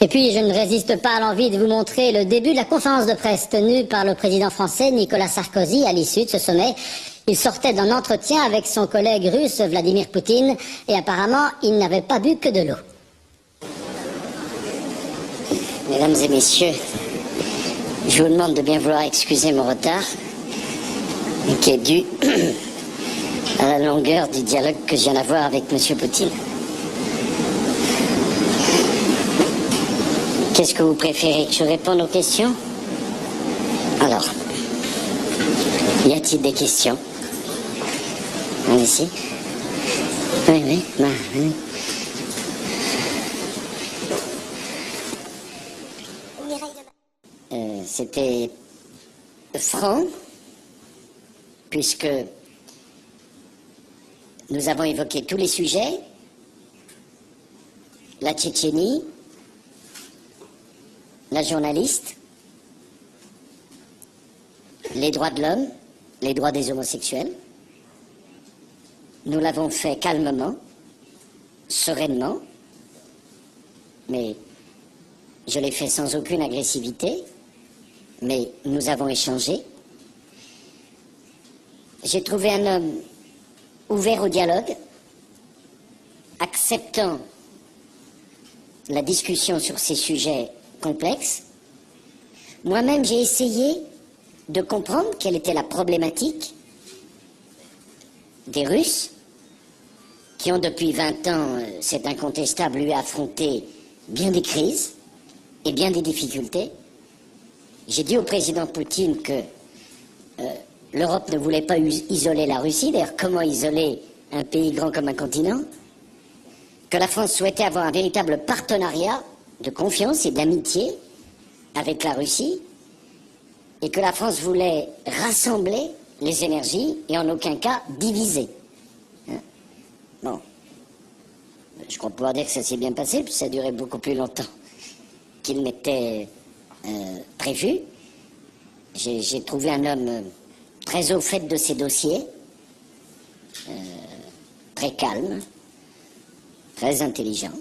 Et puis, je ne résiste pas à l'envie de vous montrer le début de la conférence de presse tenue par le président français Nicolas Sarkozy à l'issue de ce sommet. Il sortait d'un entretien avec son collègue russe Vladimir Poutine et apparemment, il n'avait pas bu que de l'eau. Mesdames et messieurs, je vous demande de bien vouloir excuser mon retard, qui est dû à la longueur du dialogue que je viens d'avoir avec M. Poutine. Qu'est-ce que vous préférez, que je réponde aux questions? Alors, y a-t-il des questions? Ici? Oui. C'était franc, puisque nous avons évoqué tous les sujets, la Tchétchénie, la journaliste, les droits de l'homme, les droits des homosexuels. Nous l'avons fait calmement, sereinement, mais je l'ai fait sans aucune agressivité, mais nous avons échangé. J'ai trouvé un homme ouvert au dialogue, acceptant la discussion sur ces sujets complexes. Moi-même, j'ai essayé de comprendre quelle était la problématique des Russes, qui ont depuis 20 ans, c'est incontestable, lui affronté bien des crises et bien des difficultés. J'ai dit au président Poutine que l'Europe ne voulait pas isoler la Russie. D'ailleurs, comment isoler un pays grand comme un continent? Que la France souhaitait avoir un véritable partenariat de confiance et d'amitié avec la Russie, et que la France voulait rassembler les énergies et en aucun cas diviser. Bon, je crois pouvoir dire que ça s'est bien passé, puis ça a duré beaucoup plus longtemps qu'il n'était prévu. J'ai trouvé un homme très au fait de ses dossiers, très calme, très intelligent,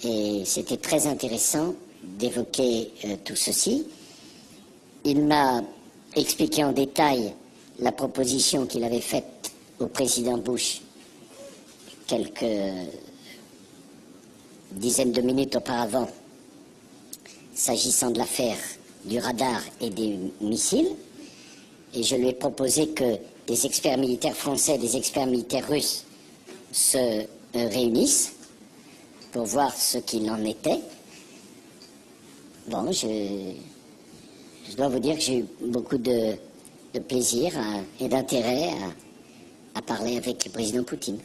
et c'était très intéressant d'évoquer tout ceci. Il m'a expliqué en détail la proposition qu'il avait faite au président Bush quelques dizaines de minutes auparavant, s'agissant de l'affaire du radar et des missiles, et je lui ai proposé que des experts militaires français et des experts militaires russes se réunissent pour voir ce qu'il en était. Bon, je dois vous dire que j'ai eu beaucoup de plaisir et d'intérêt à parler avec le président Poutine.